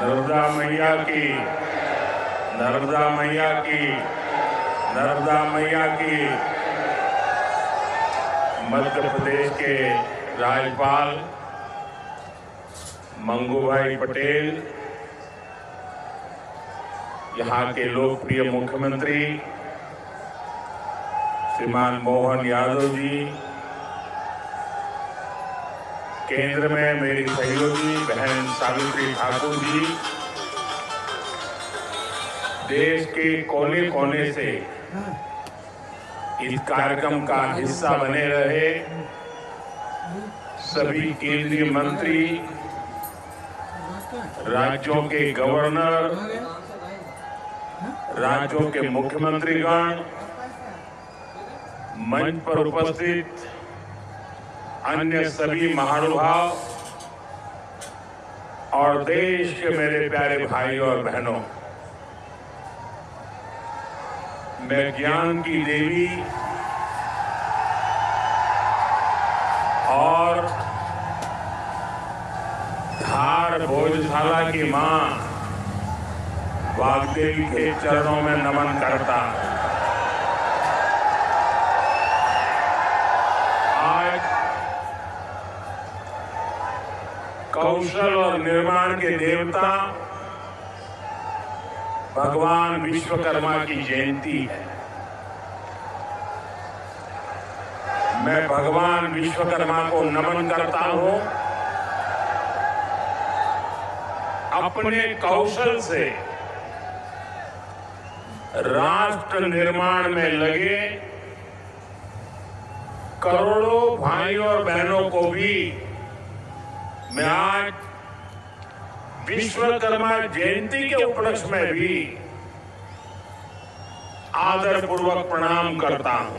नर्मदा मैया की, नर्मदा मैया की, नर्मदा मैया की। मध्य प्रदेश के राज्यपाल मंगूभाई पटेल, यहाँ के लोकप्रिय मुख्यमंत्री श्रीमान मोहन यादव जी, केंद्र में मेरी सहयोगी बहन सावित्री ठाकुर जी, देश के कोने कोने से इस कार्यक्रम का हिस्सा बने रहे सभी केंद्रीय मंत्री, राज्यों के गवर्नर, राज्यों के मुख्यमंत्रीगण, मंच पर उपस्थित अन्य सभी महानुभाव और देश के मेरे प्यारे भाइयों और बहनों, मैं ज्ञान की देवी और धार भोजशाला की मां वाग्देवी के चरणों में नमन करता हूं। आज कौशल और निर्माण के देवता भगवान विश्वकर्मा की जयंती है। मैं भगवान विश्वकर्मा को नमन करता हूं। अपने कौशल से राष्ट्र निर्माण में लगे करोड़ों भाइयों और बहनों को भी मैं आज विश्वकर्मा जयंती के उपलक्ष्य में भी आदरपूर्वक प्रणाम करता हूं।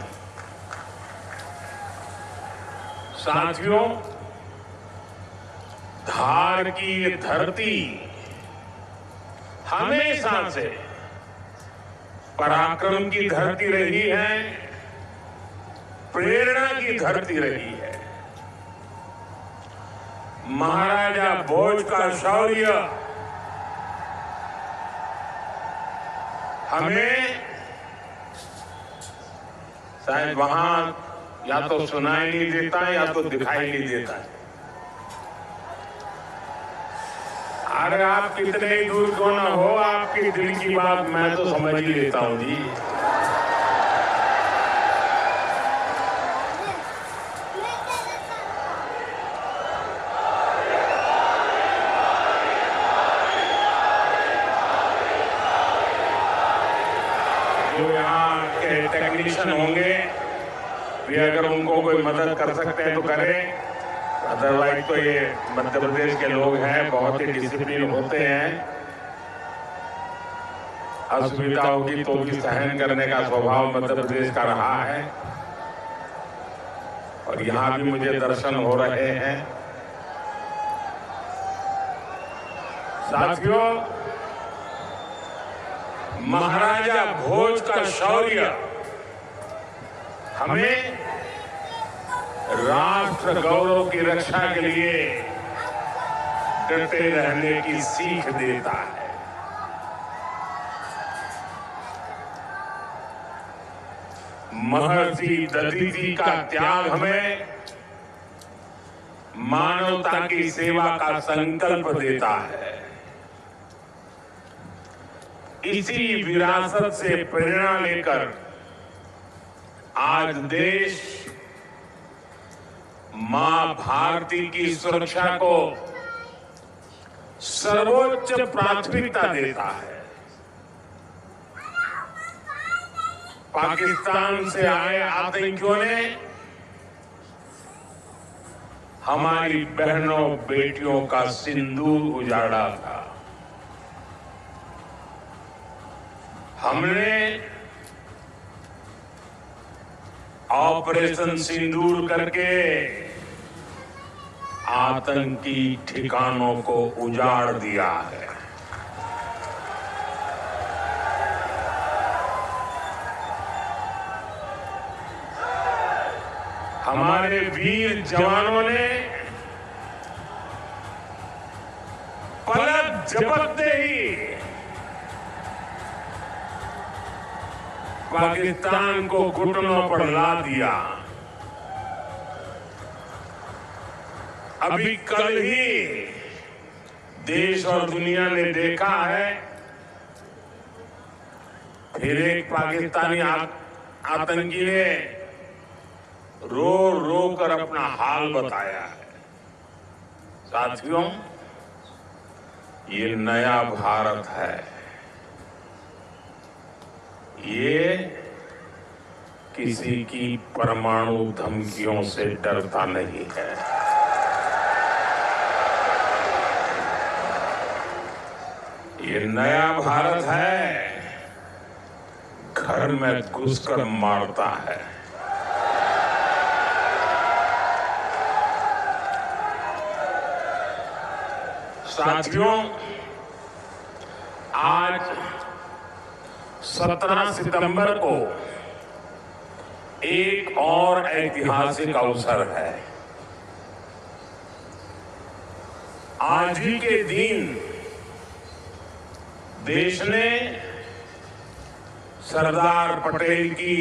साथियों, धार की ये धरती हमेशा से पराक्रम की धरती रही है, प्रेरणा की धरती रही है। महाराजा भोज का शौर्य हमें शायद वहां या तो सुनाई नहीं देता या तो दिखाई नहीं देता। अरे आप कितने ही दूर क्यों ना हो, आपकी दिल की बात मैं तो समझ ही लेता हूं जी। जो यहाँ के टेक्नीशियन होंगे वे अगर उनको कोई मदद कर सकते हैं तो करें, अदरवाइज तो ये मध्य प्रदेश के लोग हैं, बहुत ही डिसिप्लिन होते हैं। असुविधा होगी तो भी सहन करने का स्वभाव मध्य प्रदेश का रहा है और यहाँ भी मुझे दर्शन हो रहे हैं। साथियों, महाराजा भोज का शौर्य हमें राष्ट्र गौरव की रक्षा के लिए डटे रहने की सीख देता है। महर्षि दधीचि का त्याग हमें मानवता की सेवा का संकल्प देता है। इसी विरासत से प्रेरणा लेकर आज देश मां भारती की सुरक्षा को सर्वोच्च प्राथमिकता देता है। पाकिस्तान से आए आतंकियों ने हमारी बहनों बेटियों का सिंदूर उजाड़ा था। हमने ऑपरेशन सिंदूर करके आतंकी ठिकानों को उजाड़ दिया है। हमारे वीर जवानों ने पलक झपकते ही पाकिस्तान को घुटनों पर ला दिया। अभी कल ही देश और दुनिया ने देखा है, फिर एक पाकिस्तानी आतंकी ने रो रो कर अपना हाल बताया है। साथियों, ये नया भारत है। ये किसी की परमाणु धमकियों से डरता नहीं है। ये नया भारत है, घर में घुसकर मारता है। साथियों, आज 17 सितंबर को एक और ऐतिहासिक अवसर है। आज ही के दिन देश ने सरदार पटेल की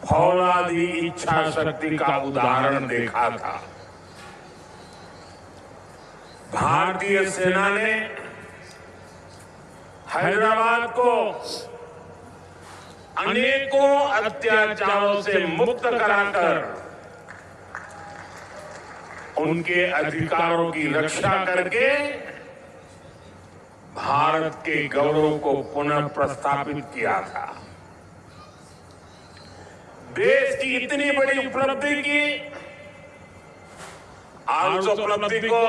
फौलादी इच्छा शक्ति का उदाहरण देखा था। भारतीय सेना ने हैदराबाद को अनेकों अत्याचारों से मुक्त कराकर उनके अधिकारों की रक्षा करके भारत के गौरव को पुनः प्रस्थापित किया था। देश की इतनी बड़ी उपलब्धि की, आज उस उपलब्धि को,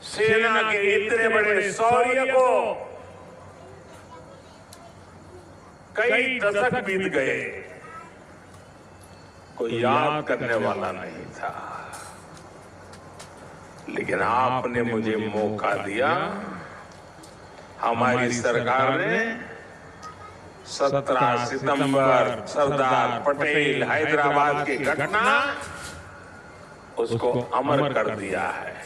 सेना के इतने बड़े शौर्य को कई दशक बीत गए, कोई याद करने वाला नहीं था। लेकिन आपने मुझे मौका दिया। हमारी सरकार ने 17 सितंबर सरदार पटेल हैदराबाद की घटना उसको अमर कर दिया है।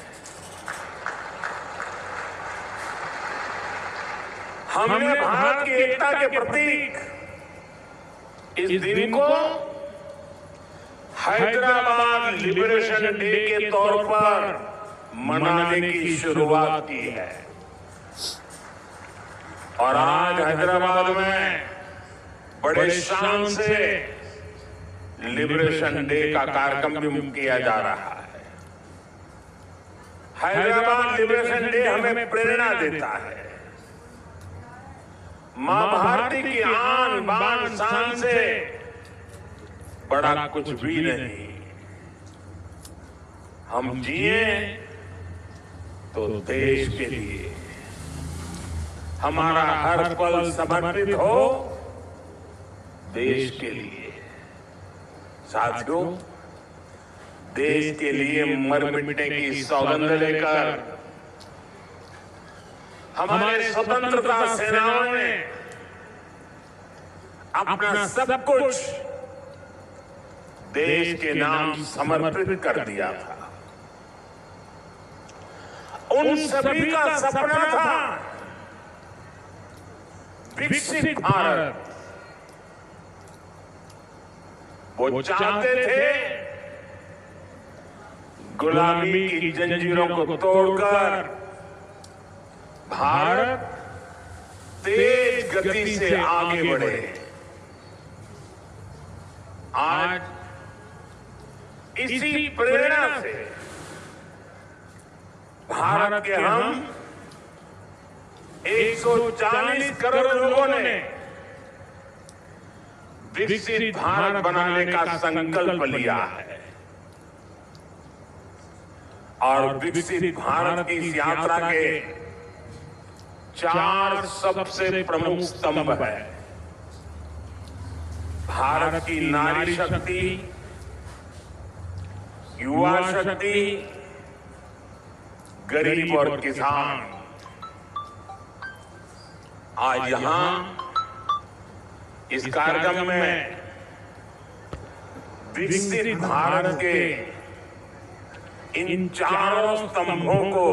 हमने भारत की एकता के प्रतीक इस दिन को हैदराबाद लिबरेशन डे के तौर पर मनाने की शुरुआत की है। और आज हैदराबाद में बड़े शान से लिबरेशन डे का कार्यक्रम भी किया जा रहा है। हैदराबाद लिबरेशन डे हमें प्रेरणा देता है। मां भारती की आन बान शान से बड़ा कुछ भी नहीं। हम जिए तो देश के लिए, हमारा हर पल समर्पित हो देश के लिए। साथियों, देश के लिए मर मिटने की सौगंध लेकर हमारे स्वतंत्रता सेनाओं ने अपना सब कुछ देश के नाम समर्पित कर दिया था। उन सभी का सपना था विकसित भारत। वो चाहते थे गुलामी की जंजीरों को तोड़कर भारत तेज गति से आगे बढ़े। आज इसी प्रेरणा से भारत के हम 140 करोड़ लोगों ने विकसित भारत बनाने का संकल्प लिया है। और विकसित भारत की इस यात्रा के 4 सबसे प्रमुख स्तंभ है। भारत की नारी शक्ति, युवा शक्ति, गरीब और किसान। आज यहां इस कार्यक्रम में विकसित भारत के इन चारों स्तंभों को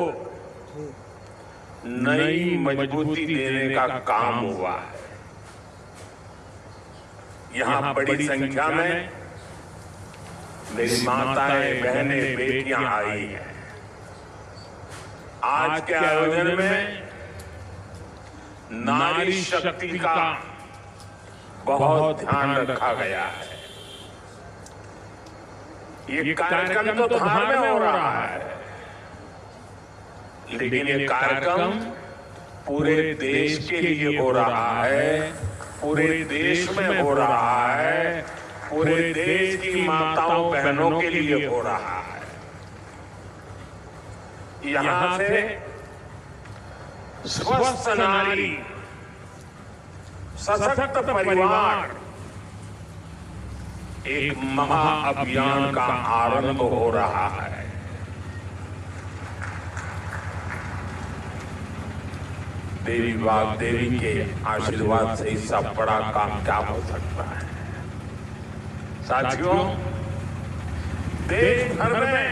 नई मजबूती देने का काम हुआ है। यहां बड़ी संख्या में मेरी माताएं, बहनें, बेटियां आई हैं। आज के आयोजन में नारी शक्ति का बहुत ध्यान रखा गया है। ये कार्यक्रम तो धार में हो रहा है, लेकिन ये कार्यक्रम पूरे देश के लिए हो रहा है, पूरे देश में हो रहा है, पूरे देश की माताओं बहनों के लिए हो रहा है। यहां से स्वस्थ नारी, सशक्त परिवार एक महाअभियान का आरंभ हो रहा है। देवी वाग्देवी के आशीर्वाद से इससे बड़ा काम क्या हो सकता है। साथियों, देश भर में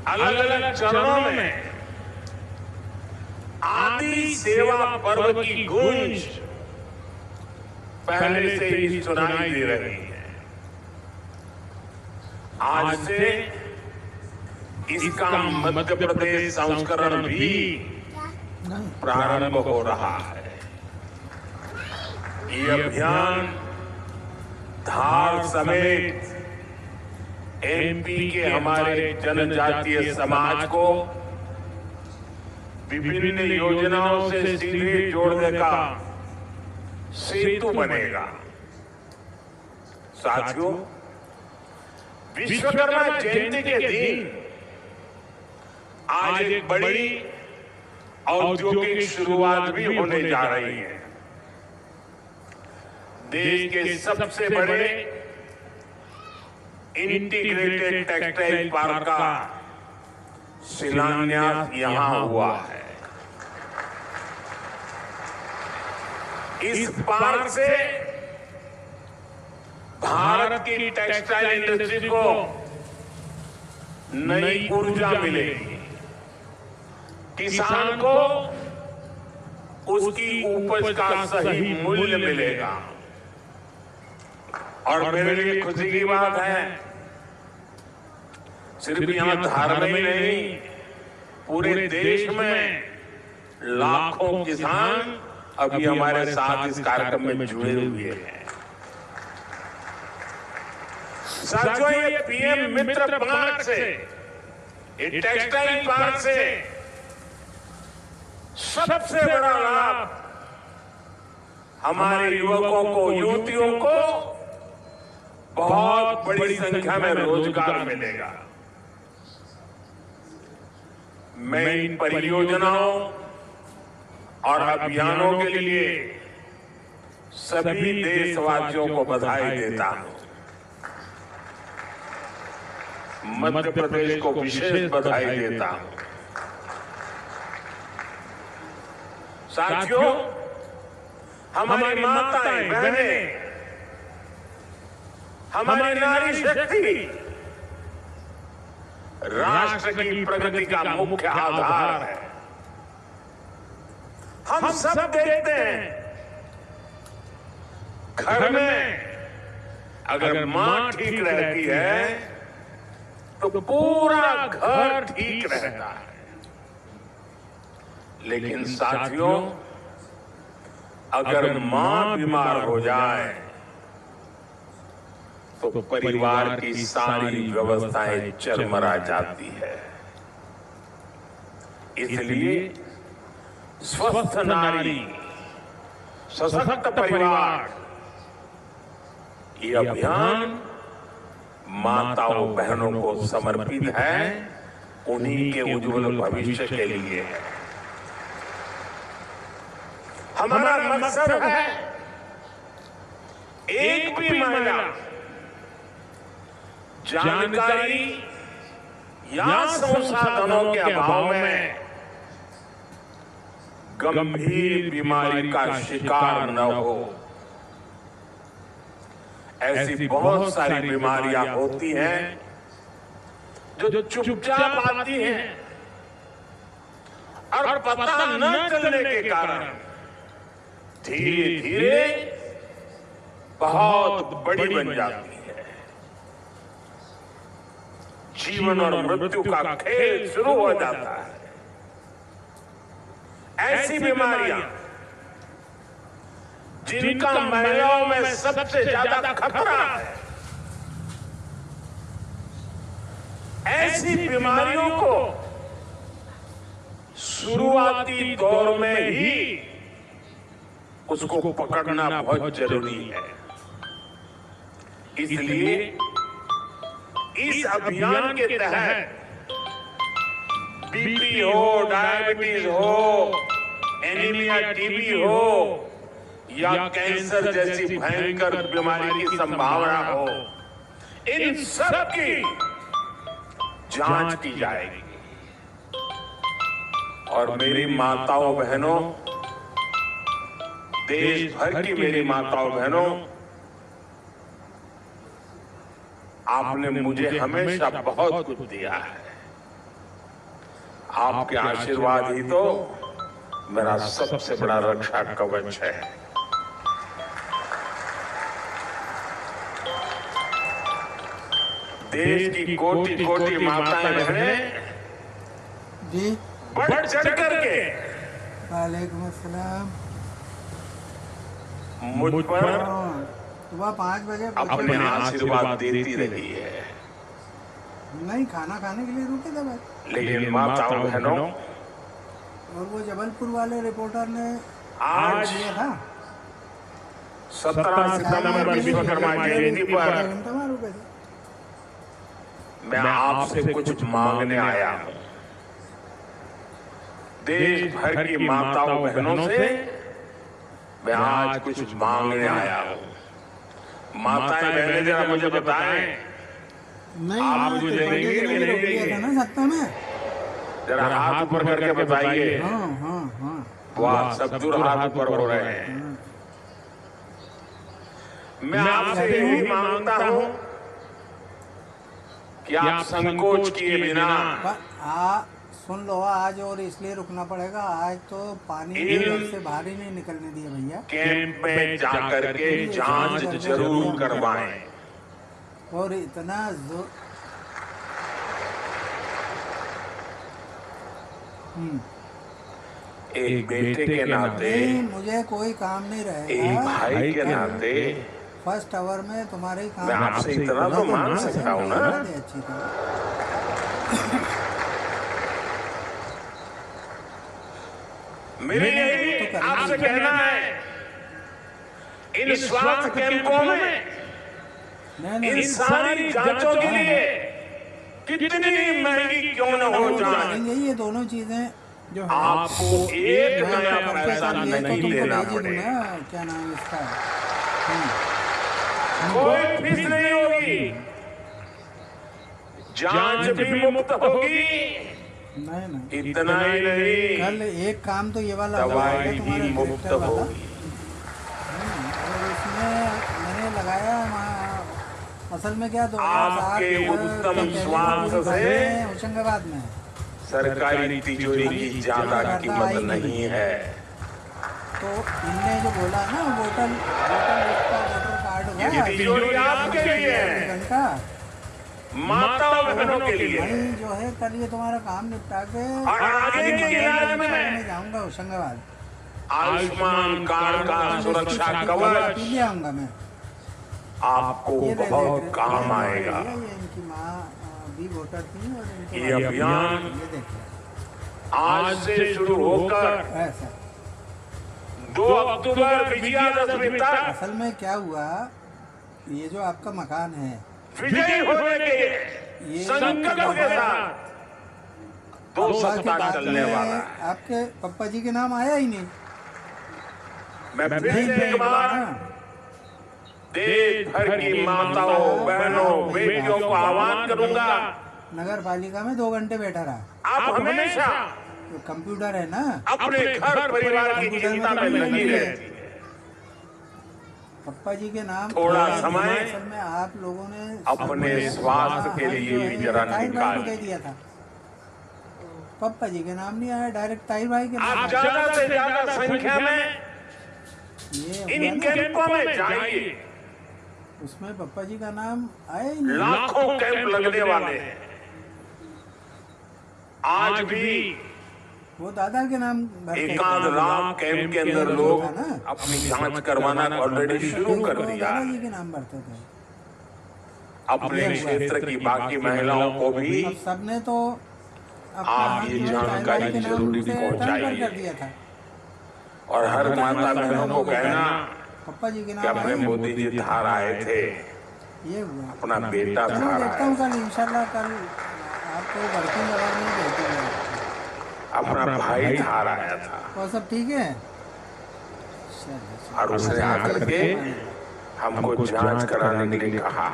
अलग अलग चरणों में आदि सेवा पर्व की गूंज पहले से ही सुनाई दे रही है। आज से इसका मध्य प्रदेश संस्करण भी प्रारंभ हो रहा है। ये अभियान धार समेत एमपी के हमारे जनजातीय समाज को विभिन्न योजनाओं से सीधे जोड़ने का सेतु बनेगा। साथियों, विश्वकर्मा जयंती के दिन आज एक बड़ी औद्योगिक शुरुआत भी होने जा रही है। देश के सबसे बड़े इंटीग्रेटेड टेक्सटाइल पार्क का शिलान्यास यहां हुआ है। इस पार्क से भारत की टेक्सटाइल इंडस्ट्री को नई ऊर्जा मिलेगी, किसान को उसकी उपज का सही मूल्य मिलेगा। और मेरे लिए खुशी की बात है, सिर्फ यहां धार में ही नहीं, पूरे देश में लाखों किसान अभी हमारे साथ इस कार्यक्रम में जुड़े हुए हैं। साथियों, ये पीएम मित्र पार्क से, ये टेक्सटाइल पार्क से सबसे बड़ा लाभ हमारे युवकों को, युवतियों को बहुत बड़ी संख्या में रोजगार मिलेगा। मैं इन परियोजनाओं और अभियानों के लिए सभी देशवासियों को बधाई देता हूं। मध्य प्रदेश को विशेष बधाई देता हूं। साथियों, हमारी माताएं, बहनें, हमारी नारी शक्ति राष्ट्र की प्रगति का मुख्य आधार है। हम सब देखते हैं, घर में अगर मां ठीक रहती है तो पूरा घर ठीक रहता है। लेकिन साथियों, अगर मां बीमार हो जाए तो परिवार की सारी व्यवस्थाएं चरमरा जाती है। इसलिए स्वस्थ नारी, सशक्त परिवार, ये अभियान माताओं बहनों को समर्पित है, उन्हीं के उज्जवल भविष्य के लिए है। हमारा मकसद है एक भी महिला जानकारी या संसाधनों के अभाव में गंभीर बीमारी का शिकार न हो। ऐसी बहुत सारी बीमारियां होती हैं जो चुपचाप आती हैं और पता न चलने के कारण धीरे धीरे बहुत बड़ी बन जाती है। जीवन और मृत्यु का खेल शुरू हो जाता है। ऐसी बीमारियां जिनका महिलाओं में सबसे ज्यादा खतरा है, ऐसी बीमारियों को शुरुआती दौर में ही उसको पकड़ना बहुत जरूरी है। इसलिए इस अभियान के तहत बीपी हो, डायबिटीज हो, एनीमिया, टीबी हो या कैंसर जैसी भयंकर बीमारी की संभावना हो, इन सब की जांच की जाएगी। और मेरी माताओं बहनों, देश भर की मेरी माताओं बहनों, आपने मुझे हमेशा बहुत कुछ दिया है। आपके आशीर्वाद ही तो मेरा सबसे बड़ा रक्षा कवच है। देश की कोटि कोटि माताएं बहनें जी बढ़ चढ़ करके वालेकुम अस्सलाम। मुझ पर सुबह 5 बजे अपने आशीर्वाद देती रही है। नहीं, खाना खाने के लिए रुके थे बस। लेकिन माताओं बहनों, और वो जबलपुर वाले रिपोर्टर ने आज दिया था 17 सितंबर विश्वकर्मा जयंती पर घंटा वहाँ रुके थे। मैं आपसे कुछ मांगने आया हूं। देश भर की माताओं बहनों से मैं आज कुछ मांगने आया हूं। माताएं बहनें जरा मुझे बताएं, नहीं, आप मुझे देंगे कि नहीं देंगे? था ना सत्ता में। जरा हाथ ऊपर करके बताइए। हाँ हाँ हाँ वाह, सब दूर हाथ ऊपर हो रहे हैं। मैं आपसे यही मांगता हूं कि आप संकोच किए बिना सुन लो, आज और इसलिए रुकना पड़ेगा। आज तो पानी घर से बाहर ही नहीं निकलने दिए भैया। कैंप में जाकर के जांच जरूर करवाएं। और इतना एक बेटे के नाते, नहीं, मुझे कोई काम नहीं एक रहेगा। भाई के नाते फर्स्ट आवर में तुम्हारे काम मैं आपसे इतना तो मान सकता हूँ ना। अच्छी तरह मेरे लिए आपसे कहना है, इन स्वास्थ्य कैंपों में इन सारी जांचों के लिए कितनी महंगी क्यों न हो जाए, ये दोनों चीजें जो है आपको एक नया पैसा नहीं देना पड़ेगा। क्या नाम इसका, कोई फीस नहीं होगी, जांच भी मुफ्त होगी। नहीं इतना ही नहीं, कल एक काम तो ये वाला दवाई भी मुफ्त होगी। और इसमें मैंने लगाया असल में क्या, आपके उत्तम स्वास्थ्य से होशंगाबाद में सरकारी तिजोरी की ज्यादा कीमत नहीं है। तो इनने जो बोला ना वोटर कार्ड ये तिजोरी आपके लिए है, घंटा माताओं बहनों के लिए। भाई जो है कल ये तुम्हारा काम निपटा के और आगे के इलाज में मैं जाऊंगा होशंगाबाद। आयुष्मान कार्ड का सुरक्षा कवच ले आऊंगा मैं, आपको बहुत काम आएगा। ये इनकी माँ भी वोटर थी और इनके ये अभियान ये देखिए आज से शुरू होकर ऐसा 2 अक्टूबर विजयादशमी तक असल में क्या हुआ, ये जो आपका मकान है विजयी होने के संकल्प के साथ 2 सप्ताह चलने वाला है। आपके पप्पा जी के नाम आया ही नहीं। मैं फिर से एक बार देश भर की माताओं बहनों बेटियों को आह्वान करूंगा, नगर पालिका में 2 घंटे बैठा रहा। आप हमेशा जो कंप्यूटर है ना, अपने घर परिवार की चिंता में लगी रहती है। पप्पा जी के नाम थोड़ा समय असल में आप लोगों ने अपने स्वास्थ्य के लिए भी जरा ताहिर भाई को दे निकालिए। दिया था। पप्पा जी के नाम नहीं आया, डायरेक्ट ताहिर भाई के नाम आप आया। ज्यादा से ज्यादा संख्या में ये इन हुआ ना, कैंपों में जाइए। उसमें पप्पा जी का नाम आया ही नहीं। लाखों कैंप लगने वाले हैं। आज भी वो दादा के नाम भरते थे। एकाध लाख कैंप के अंदर लोग अपनी जांच करवाना ऑलरेडी शुरू कर वो दिया दादा है। जी के नाम भरते थे। अपने क्षेत्र की बाकी महिलाओं को भी अब सबने तो आप ये जानकारी जरूरी पहुंचाइए कर दिया था। और हर माता बहनों को कहना पप्पा जी के कि नाम अपने आया। मोदी जी धार आए थे, ये हुआ। अपना बेटा चलो धार देखता आया, हूँ कल इंशाल्लाह, कल आपको वर्किंग आवर में भेजूंगा। अपना भाई धार आया था वो सब ठीक है। चलो, और उसने आकर के हमको जांच कराने के लिए कहा।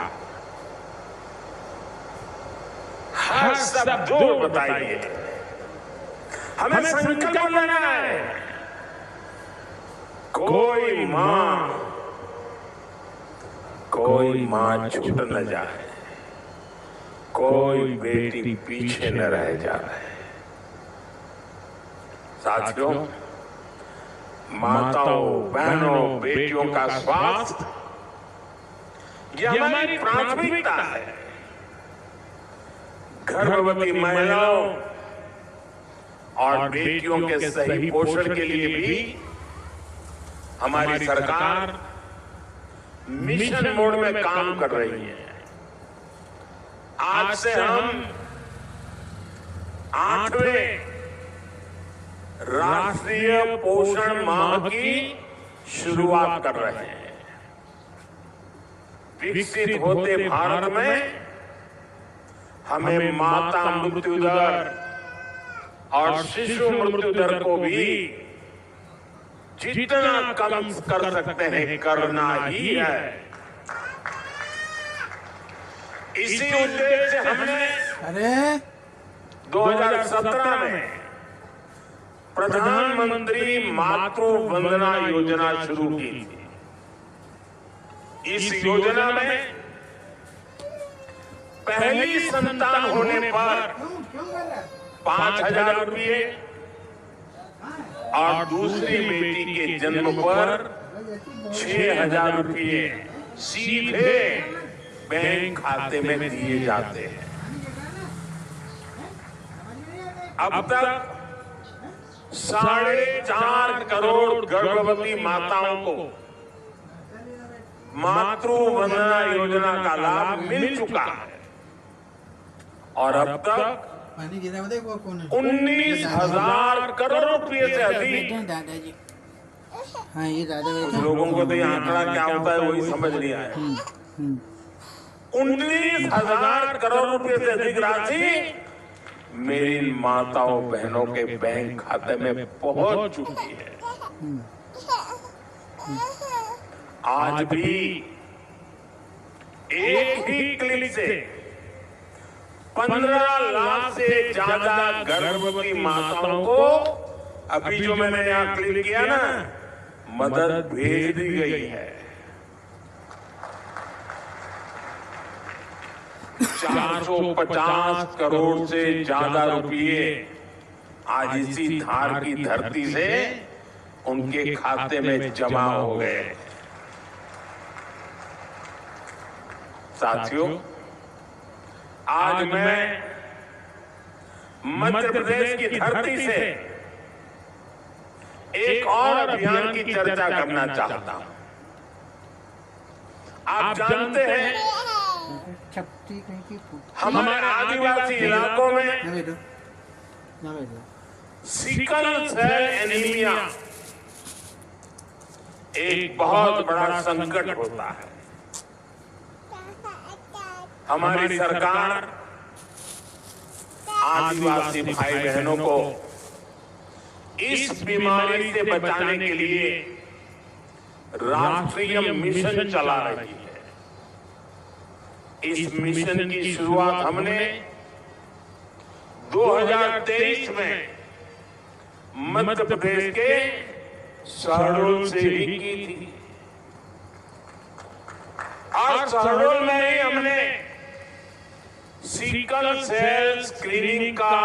हर सब जो बताइए, हमें संकल्प लेना है। कोई माँ छूट न जाए, कोई बेटी पीछे न रह जाए। साथियों, माताओं, बहनों, बेटियों का स्वास्थ्य ये हमारी प्राथमिकता है। गर्भवती महिलाओं और बेटियों के सही पोषण के लिए भी हमारी सरकार मिशन मोड में काम कर रही है। आज से हम 8वें राष्ट्रीय पोषण माह की शुरुआत कर रहे हैं। विकसित होते भारत में हमें माता मृत्यु दर और शिशु मृत्यु दर को भी जितना कम कर सकते हैं करना ही है। इसी उद्देश्य से हमने अरे 2017 में प्रधानमंत्री मातृ वंदना योजना शुरू की थी। इस योजना में पहली संतान होने पर 5,000 रुपये और दूसरी बेटी के जन्म पर 6,000 रुपये सीधे बैंक खाते में दिए जाते हैं। अब तक 4.5 करोड़ गर्भवती माताओं को मातृ वंदना योजना का लाभ मिल चुका है और अब तक पानी गिरा हुआ देखो कौन है। 19,000 करोड़ रुपए से अधिक। दादाजी, हाँ ये दादा कुछ लोगों को तो ये आंकड़ा क्या होता है वही समझ नहीं आया। 19,000 करोड़ रुपए से अधिक राशि मेरी माताओं बहनों के बैंक खाते में पहुंच चुकी है। आज भी एक ही क्लिक से 15 लाख से ज्यादा गर्भवती माताओं को अभी जो मैंने यहाँ क्लिक किया ना, मदद भेज दी गई है। 450 करोड़ से ज्यादा रुपये आज इसी धार की धरती से उनके खाते में जमा हो गए। साथियों, आज मैं मध्य प्रदेश की धरती से एक और अभियान की चर्चा करना चाहता हूं। आप जानते हैं हमारे आदिवासी इलाकों में सिकल सेल एनीमिया एक बहुत बड़ा संकट होता है। हमारी सरकार आदिवासी भाई बहनों को इस बीमारी से बचाने के लिए राष्ट्रीय मिशन चला रही है। इस मिशन की शुरुआत हमने 2023 में मध्य प्रदेश के शहडोल से ही की थी। और शहडोल में ही हमने सिकल सेल स्क्रीनिंग का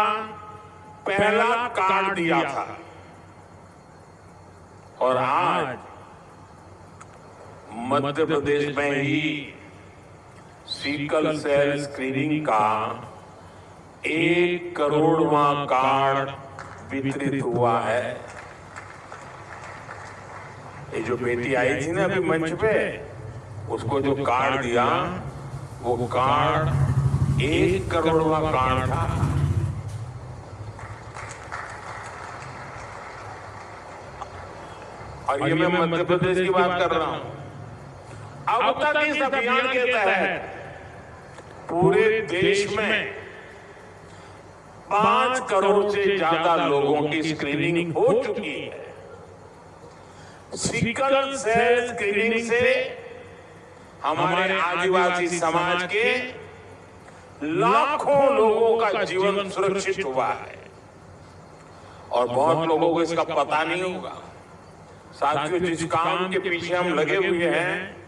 पहला कार्ड दिया था और आज मध्य प्रदेश में ही सिकल सेल स्क्रीनिंग का 1 करोड़वां कार्ड वितरित हुआ है। ये जो बेटी आई थी ना अभी मंच पे, उसको जो कार्ड दिया वो कार्ड 1 करोड़वां कार्ड था। और ये मैं मध्य प्रदेश की बात कर रहा हूं। अब तक इस अभियान के तहत पूरे देश में 5 करोड़ से ज्यादा लोगों की स्क्रीनिंग हो चुकी है। सिकल सेल स्क्रीनिंग से हमारे आदिवासी समाज के लाखों लोगों का जीवन सुरक्षित हुआ है और बहुत लोगों को इसका पता नहीं होगा। साथियों, जिस काम के पीछे हम लगे हुए हैं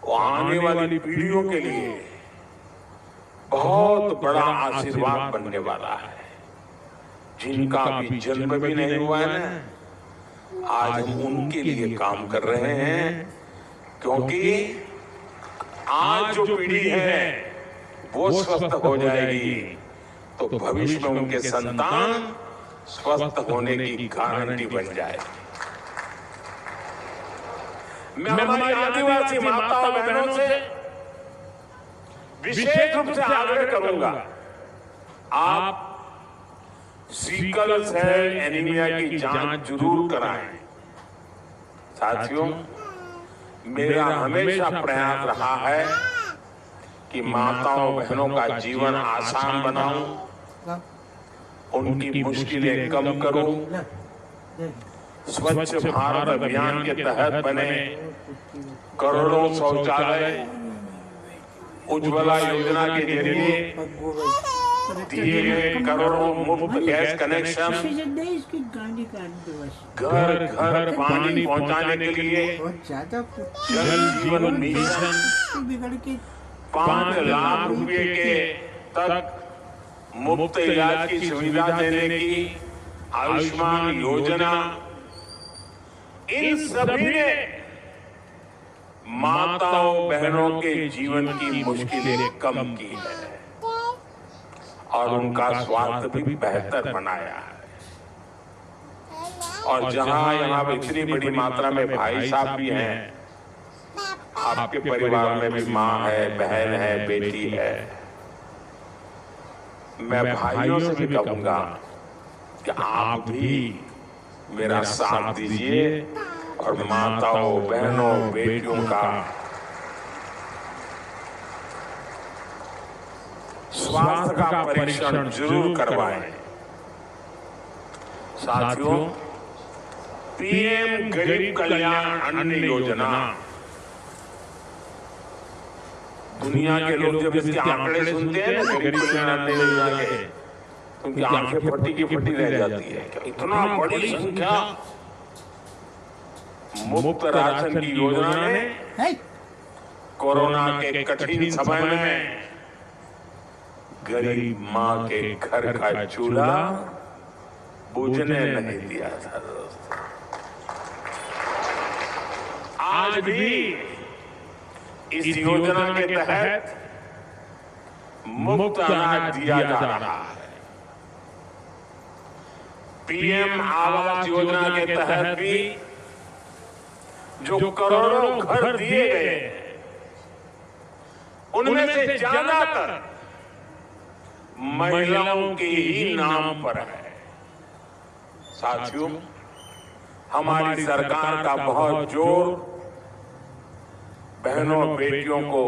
वो आने वाली पीढ़ियों के लिए बहुत बड़ा आशीर्वाद बनने वाला है। जिनका अभी जन्म भी नहीं हुआ है ना, आज हम उनके लिए काम कर रहे हैं, क्योंकि आज जो पीढ़ी है वो स्वस्थ हो जाएगी तो भविष्य में उनके संतान स्वस्थ होने की गारंटी बन जाएगी। मैं हमारी आदिवासी माताओं बहनों से विशेष रूप से आग्रह करूंगा, आप सिकल सेल एनीमिया की जांच जरूर कराएं। साथियों, मेरा हमेशा प्रयास रहा है कि माताओं बहनों का जीवन आसान बनाऊं, उनकी मुश्किलें कम करूं। स्वच्छ भारत अभियान के तहत बने करोड़ों शौचालय, उज्ज्वला योजना के जरिए दिए गए करोड़ों मुफ्त गैस कनेक्शन, घर घर पानी पहुंचाने के लिए जल जीवन मिशन, 5 लाख रुपए के तक मुफ्त इलाज की सुविधा देने की आयुष्मान योजना, इन सभी ने माताओं बहनों के जीवन की मुश्किलें कम की है और उनका स्वास्थ्य भी बेहतर बनाया है। और जहां यहाँ इतनी बड़ी मात्रा में भाई साहब भी हैं, आपके परिवार में भी माँ है, बहन है, बेटी है, मैं भाइयों से भी कहूंगा कि आप भी मेरा साथ दीजिए और माताओं बहनों बेटियों का स्वास्थ्य का परीक्षण जरूर करवाएं। साथियों, पीएम गरीब कल्याण अन्न योजना, दुनिया के लोग जब इसके आंकड़े सुनते हैं ना गरीब कल्याण अन्न योजना के, तो उनकी आंखें फटी की फटी रह जाती है। इतना बड़ी संख्या मुफ्त राशन की योजना ने कोरोना के कठिन समय में गरीब माँ के घर का चूल्हा बुझने नहीं दिया था। आज भी इस योजना के तहत मुफ्त अनाज दिया जा रहा है। पीएम आवास योजना के तहत भी जो करोड़ों घर दिए गए, उनमें से ज्यादातर महिलाओं के ही नाम पर है। साथियों, हमारी सरकार का बहुत जोर बहनों बेटियों को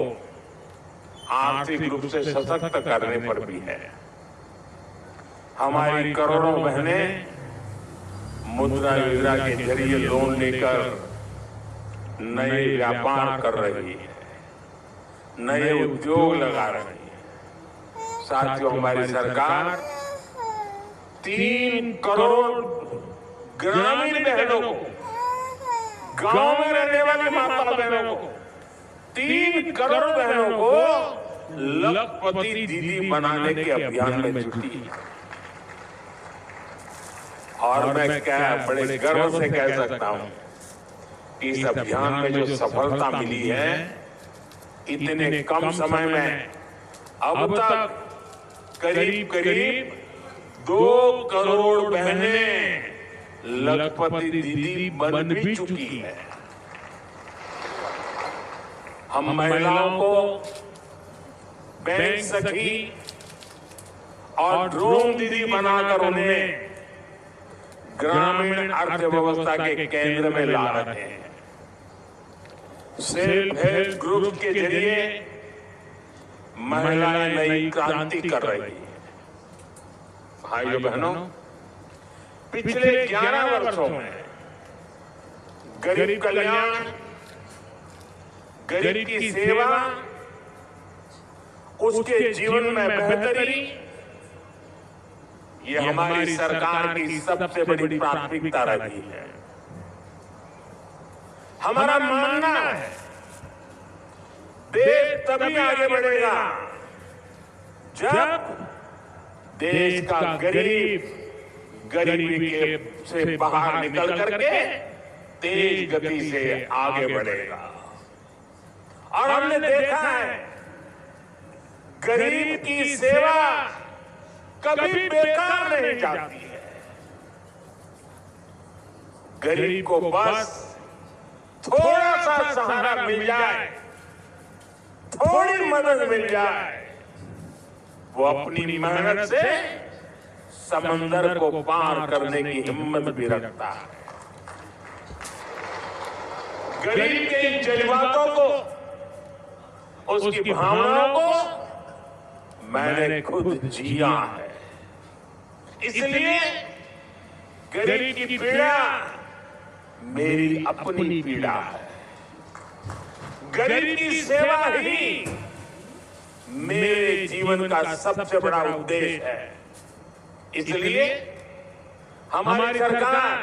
आर्थिक रूप से सशक्त करने पर भी है। हमारी करोड़ों बहनें मुद्रा योजना के जरिए लोन लेकर नए व्यापार कर रही है, नए उद्योग लगा रही है। साथियों, हमारी सरकार 3 करोड़ ग्रामीण बहनों को गांव में रहने वाली माता बहनों को, 3 करोड़ बहनों को लखपति दीदी बनाने के अभियान में जुटी है। और मैं क्या बड़े गर्व से कह सकता हूं कि इस अभियान में जो सफलता मिली है, इतने कम समय में अब तक करीब करीब 2 करोड़ बहनें लखपति दीदी बन भी चुकी है। हम महिलाओं को बैंक सखी और ड्रोन दीदी बनाकर उन्हें ग्रामीण अर्थव्यवस्था के केंद्र में ला रहे हैं। सेल्फ हेल्प ग्रुप के जरिए महिलाएं नई क्रांति कर रही हैं। भाइयों बहनों, पिछले 11 वर्षों में गरीब कल्याण, गरीब की सेवा, उसके जीवन में बेहतरी, ये हमारी सरकार की सबसे बड़ी प्राथमिकता रही है। हमारा मानना है देश तभी आगे बढ़ेगा जब देश का गरीब गरीबी से बाहर निकल करके तेज गति से आगे बढ़ेगा। और हमने देखा है गरीब की सेवा कभी बेकार नहीं जाती है। गरीब को बस थोड़ा सा सहारा मिल जाए, थोड़ी मदद मिल जाए, वो अपनी मेहनत से समंदर को पार करने की हिम्मत भी रखता है। गरीब के इन जज्बातों को, उसकी भावनाओं को मैंने खुद जिया है। इसलिए गरीब की पीड़ा मेरी अपनी पीड़ा है। गरीब की सेवा ही मेरे जीवन का सबसे बड़ा उद्देश्य है। इसलिए हमारी सरकार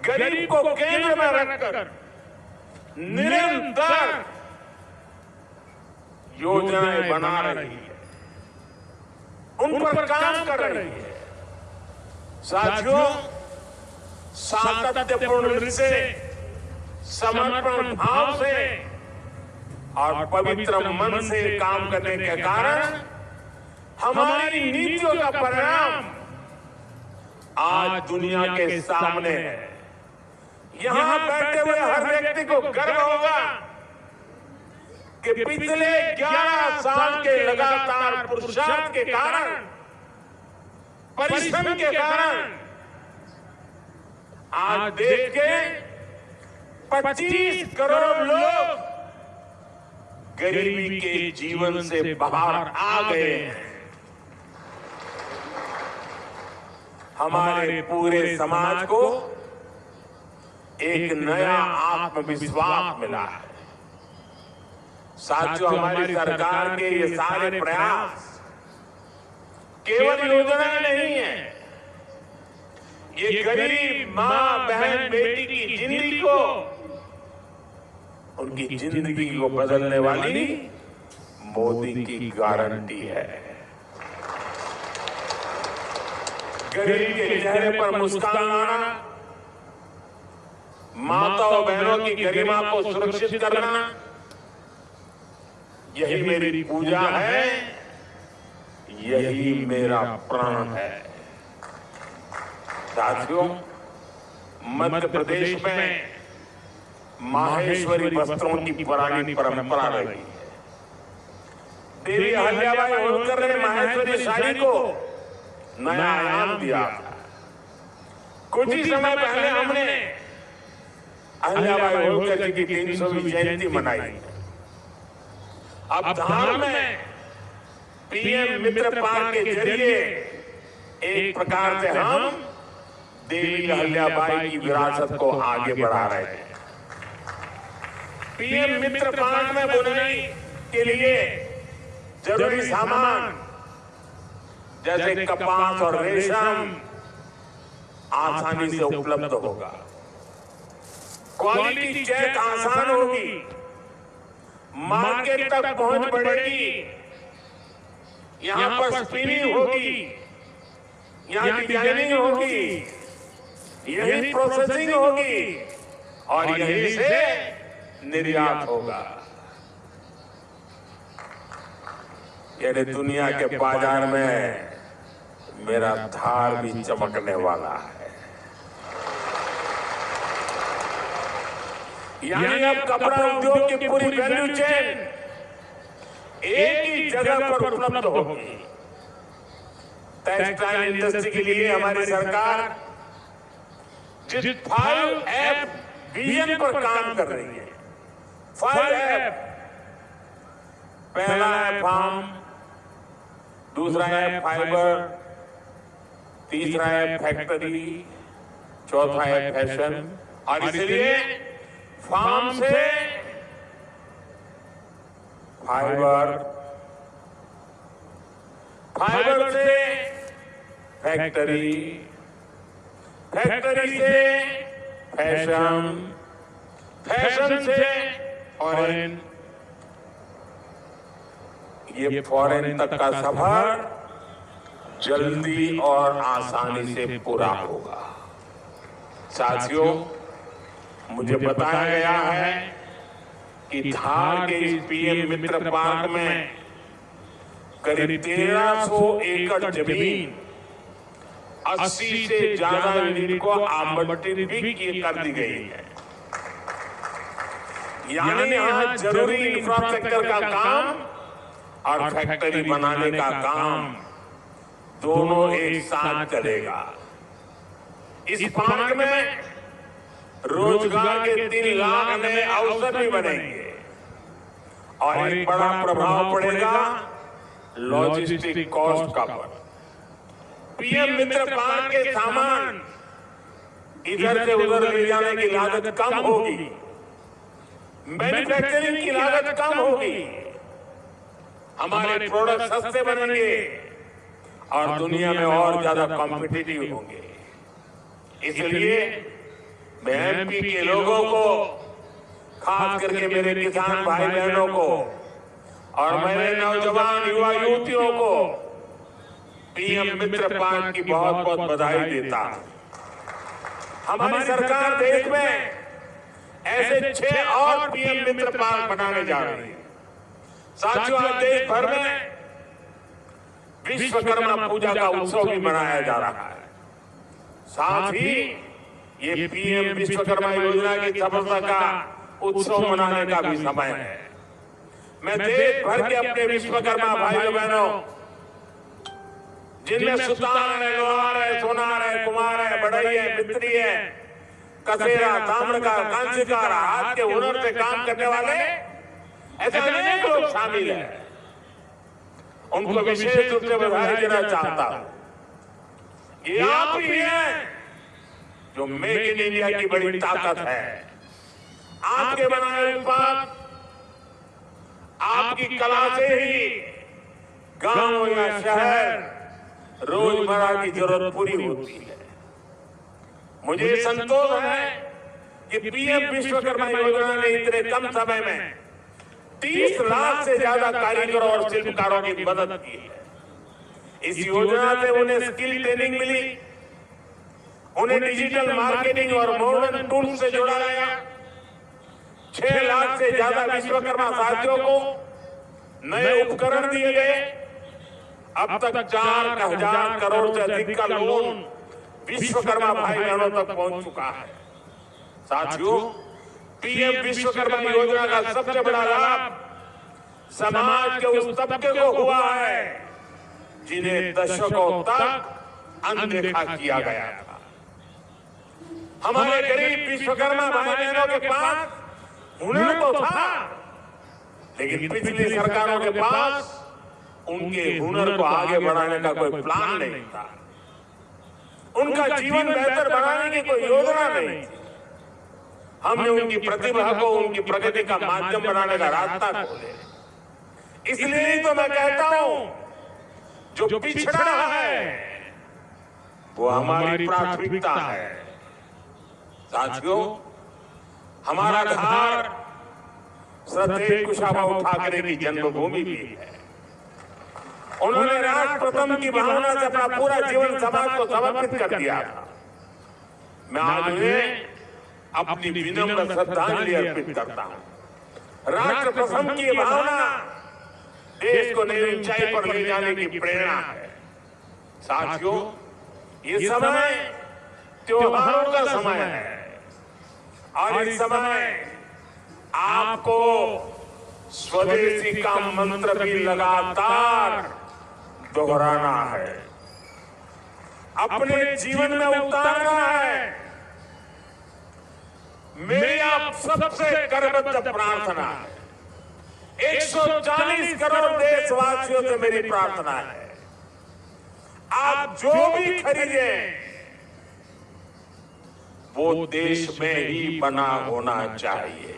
गरीब को केंद्र में रखकर निरंतर योजनाएं बना रही है, उन पर काम कर रही है। साथियों, सातत्यपूर्ण रीति से, समर्पण भाव से और पवित्र मन से काम करने के कारण हमारी नीतियों का परिणाम आज दुनिया के सामने है। यहां बैठे हुए हर व्यक्ति को गर्व होगा कि पिछले 11 साल के लगातार पुरुषार्थ के कारण, परिश्रम के कारण आज देश के 25 करोड़ लोग गरीबी के जीवन से बाहर आ गए हैं। हमारे पूरे समाज को एक नया आत्मविश्वास मिला है। साथियों, हमारी सरकार के ये सारे प्रयास केवल योजनाएं नहीं है, ये गरीब माँ, बहन, बेटी की जिंदगी को, उनकी जिंदगी को बदलने वाली मोदी की गारंटी है। गरीब के चेहरे पर मुस्कान लाना, माता और बहनों की गरिमा को सुरक्षित करना, यही मेरी पूजा है, यही मेरा प्राण है। साथियों, मध्य प्रदेश में माहेश्वरी वस्त्रों की पुरानी परंपरा रही है। देवी अहिल्याबाई होलकर ने माहेश्वरी साड़ी को नया आयाम दिया था। कुछ ही समय पहले हमने अहिल्याबाई होलकर जी की 300वीं जयंती मनाई। अब धार में पीएम मित्र पार्क के जरिए एक प्रकार से हम देवी अहिल्याबाई की विरासत को आगे बढ़ा रहे हैं। पीएम मित्र पार्क में बुनाई के लिए जरूरी सामान जैसे कपास और रेशम आसानी से उपलब्ध होगा। क्वालिटी चेक आसान होगी, मार्केट तक पहुंच बढ़ेगी, यहाँ पर स्पिनिंग होगी, यहाँ डिजाइनिंग होगी, यही प्रोसेसिंग होगी और यहीं से निर्यात होगा। यानी दुनिया के बाजार में मेरा धार भी चमकने वाला है। यानी अब कपड़ा उद्योग की पूरी वैल्यू चेन एक ही जगह पर उपलब्ध होगी। टेक्सटाइल इंडस्ट्री के लिए हमारी सरकार जिस 5F विजन पर काम कर रही है, 5F, पहला है फार्म, दूसरा है फाइबर, तीसरा है फैक्ट्री, चौथा है फैशन। और इसलिए फार्म से फाइबर, फाइबर से फैक्ट्री, फैक्ट्री से फैशन, फैशन से फॉरेन, ये फॉरेन तक का सफर जल्दी और आसानी से पूरा होगा। साथियों, मुझे बताया गया है कि धार के इस पीएम मित्र पार्क में करीब 1300 एकड़ जमीन 80 से ज्यादा यूनिट को आवंटित भी कर दी गई है। यानी यहाँ जरूरी इंफ्रास्ट्रक्चर का काम और फैक्ट्री बनाने का काम दोनों एक साथ चलेगा। इस पार्क में रोजगार के 3 लाख नए अवसर भी बनेंगे और एक बड़ा प्रभाव पड़ेगा लॉजिस्टिक कॉस्ट का पर। पीएम मित्र पार्क के सामान इधर से उधर ले जाने की लागत कम होगी, मैन्युफैक्चरिंग की लागत कम होगी, हमारे प्रोडक्ट सस्ते बनेंगे और दुनिया में और ज्यादा कॉम्पिटिटिव होंगे। इसलिए मैं एमपी के लोगों को, खास करके मेरे किसान भाई बहनों को और मेरे नौजवान युवा युवतियों को पीएम मित्र पार्क की बहुत बहुत बधाई देता हूं। हमारी सरकार देश में ऐसे 6 और पीएम मित्र पार्क बनाने जा रही है। साथियों, आज देश भर में विश्वकर्मा पूजा का उत्सव भी मनाया जा रहा है। साथ ही ये पीएम विश्वकर्मा योजना की सफलता का उत्सव मनाने का भी समय है। मैं देश भर के अपने विश्वकर्मा भाइयों बहनों, जिनमें सुतार है, लोहार है, सोनार है, कुमार है, बढ़ई है, मिस्त्री है, कसेरा, ताम्रकार, कांचीकार, हाथ के हुनर से काम करने वाले ऐसे अनेक लोग शामिल हैं, उनको विशेष रूप से बधाई देना चाहता हूं। ये आप ही हैं जो मेक इन इंडिया की बड़ी ताकत है। आपके बनाए उत्पाद, आपकी कला से ही गांव या शहर रोजमर्रा की जरूरत पूरी होती है। मुझे संतोष है कि पीएम विश्वकर्मा योजना ने इतने कम समय में 30 लाख से ज्यादा कारीगरों और शिल्पकारों की मदद की है। इस योजना से उन्हें स्किल ट्रेनिंग मिली, उन्हें डिजिटल मार्केटिंग और मॉडर्न टूल्स से जोड़ा गया। 6 लाख से ज्यादा विश्वकर्मा साथियों को नए उपकरण दिए गए। अब तक 4,000 करोड़ से अधिक का लोन विश्वकर्मा भाई बहनों तक पहुंच चुका है। साथियों, पीएम विश्वकर्मा योजना का सबसे बड़ा लाभ समाज के उस तबके को हुआ है जिन्हें दशकों तक अनदेखा किया गया था। हमारे गरीब विश्वकर्मा भाई बहनों के पास हुनर तो था, लेकिन पिछली सरकारों के पास उनके हुनर को आगे बढ़ाने का कोई प्लान नहीं था। उनका जीवन बेहतर बनाने की कोई योजना नहीं थी। हमने उनकी प्रतिभा को उनकी प्रगति का माध्यम बनाने का रास्ता खोले। इसलिए तो मैं कहता हूं, जो पिछड़ा है वो हमारी प्राथमिकता है। साथियों, हमारा घर श्रद्धेय कुशाभाऊ ठाकरे की जन्मभूमि भी है। उन्होंने राष्ट्र प्रथम की भावना से अपना पूरा जीवन समाज को समर्पित कर दिया था। मैं आज उन्हें अपनी विनम्र श्रद्धांजलि अर्पित करता हूं। राष्ट्र प्रथम की भावना देश को नई ऊंचाई पर ले जाने की प्रेरणा है। साथियों, ये समय त्योहारों का समय है और इस समय आपको स्वदेशी का मंत्र भी लगातार दोहराना है, अपने जीवन में उतारना है। मेरी आप सबसे करबद्ध प्रार्थना है, 140 करोड़ देशवासियों से मेरी प्रार्थना है, आप जो भी खरीदें वो देश में ही बना होना चाहिए।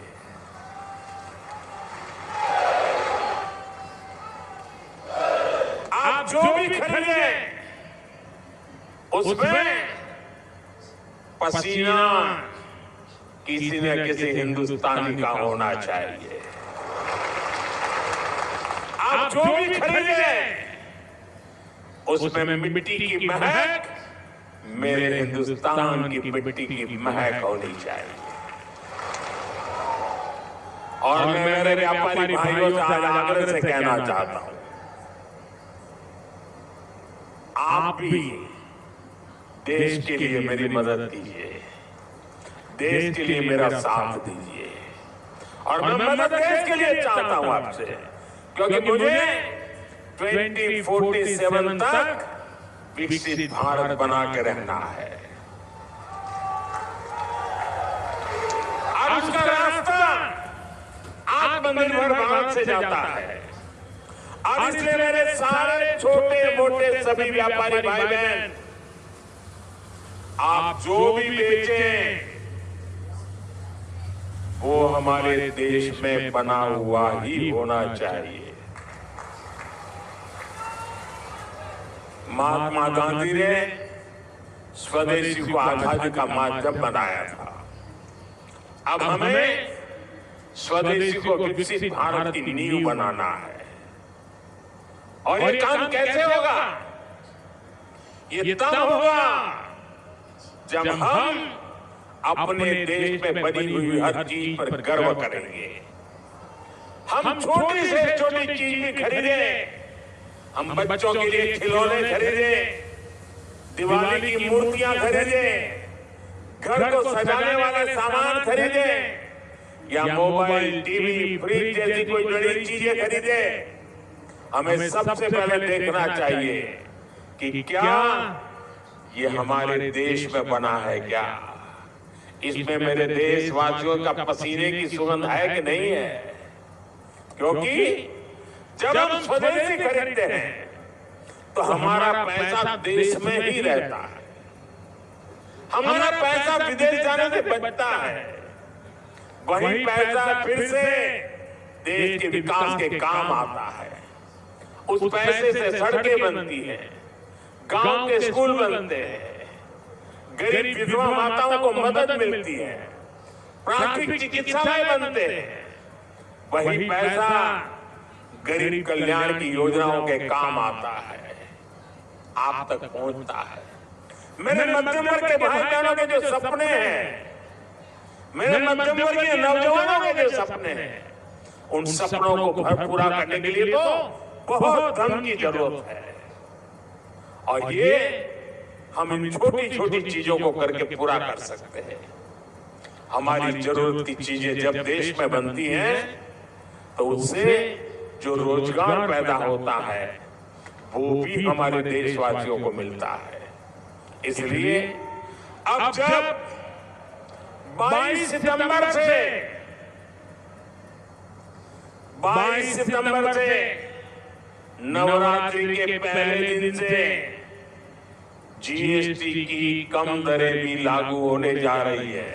आप जो भी खरीदें उसमें पसीना किसी न किसी हिंदुस्तानी का होना चाहिए। आप जो भी खरीदें उसमें मिट्टी की महक मेरे हिंदुस्तान की मिट्टी की महक होनी चाहिए। और मैं मेरे व्यापारी भाइयों से आज आग्रह से कहना चाहता हूं, आप भी देश के लिए मेरी मदद कीजिए, देश के लिए मेरा साथ दीजिए। और मैं मदद देश के लिए चाहता हूं आपसे, क्योंकि मुझे 2047 तक विकसित भारत बना के रहना है। और उसका रास्ता आत्मनिर्भर भारत से जाता है। और इसलिए मेरे सारे छोटे मोटे सभी व्यापारी भाई बहन, आप जो भी बेचें वो हमारे देश में बना हुआ ही होना चाहिए। महात्मा गांधी ने स्वदेशी को आजादी का माध्यम बनाया था। अब हमें स्वदेशी को विकसित भारत की नींव बनाना है। और ये काम कैसे होगा? ये तब होगा जब हम अपने देश में बनी हुई हर चीज पर गर्व करेंगे। हम छोटी से छोटी चीज भी खरीदें, हम बच्चों के लिए खिलौने खरीदें, दिवाली की मूर्तियां खरीदें, घर को सजाने वाले सामान खरीदें, या मोबाइल, टीवी, फ्रिज जैसी कोई बड़ी चीजें खरीदें। हमें सबसे पहले देखना चाहिए कि क्या ये हमारे देश में बना है, क्या इसमें मेरे देशवासियों का पसीने की सुगंध है कि नहीं है। क्योंकि जब हम स्वदेशी खरीदते हैं तो हमारा पैसा देश में ही रहता है, हमारा पैसा विदेश जाने से बचता है। वही पैसा फिर से देश के विकास के काम आता है। उस पैसे से सड़कें बनती हैं, गांव के स्कूल बनते हैं, गरीब विधवा माताओं को मदद मिलती है, प्राथमिक चिकित्सालय बनते हैं। वही पैसा गरीब कल्याण की योजनाओं के काम आता है, आप तक पहुंचता है। मेरे मध्यम वर्ग के भाई बहनों के जो सपने हैं, मेरे मध्यम वर्गीय नौजवानों के जो सपने हैं, उन सपनों को पूरा करने के लिए तो बहुत धन की जरूरत है। और ये हम इन छोटी छोटी चीजों को करके पूरा कर सकते हैं। हमारी जरूरत की चीजें जब देश में बनती हैं तो उससे जो रोजगार पैदा होता है वो भी हमारे देशवासियों को मिलता है। इसलिए अब जब 22 सितंबर से नवरात्रि के पहले दिन से जीएसटी की कम दरें भी लागू होने जा रही है।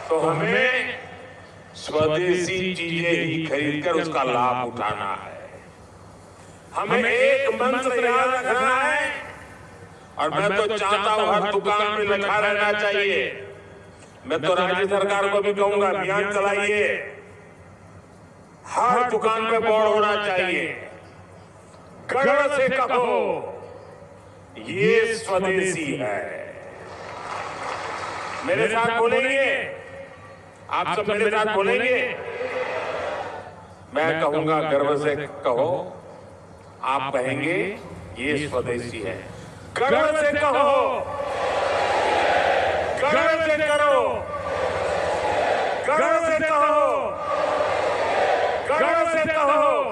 तो हमें स्वदेशी चीजें ही खरीदकर उसका लाभ उठाना है। हमें एक मंत्र याद रखना है, और मैं तो चाहता हूं हर दुकान पे लिखा रहना चाहिए, मैं तो राज्य सरकार को भी कहूंगा, अभियान चलाइए, हर दुकान पे बोर्ड होना चाहिए, गर्व से कहो ये स्वदेशी है। मेरे साथ बोलेंगे, आप सब मेरे साथ बोलेंगे। मैं कहूंगा गर्व से कहो, आप कहेंगे ये स्वदेशी है। गर्व से कहो, गर्व से करो, गर्व से कहो, गर्व से कहो,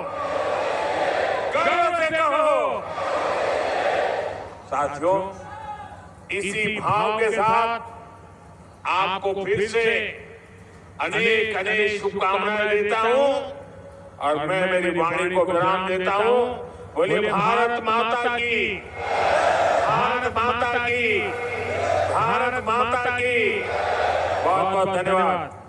गर्व से कहो। साथियों, इसी भाव के साथ आपको फिर से अनेक अनेक शुभकामनाएं देता हूं और मैं मेरी वाणी को विराम देता हूं। बोलिए भारत माता की, भारत माता की, भारत माता की। बहुत बहुत धन्यवाद।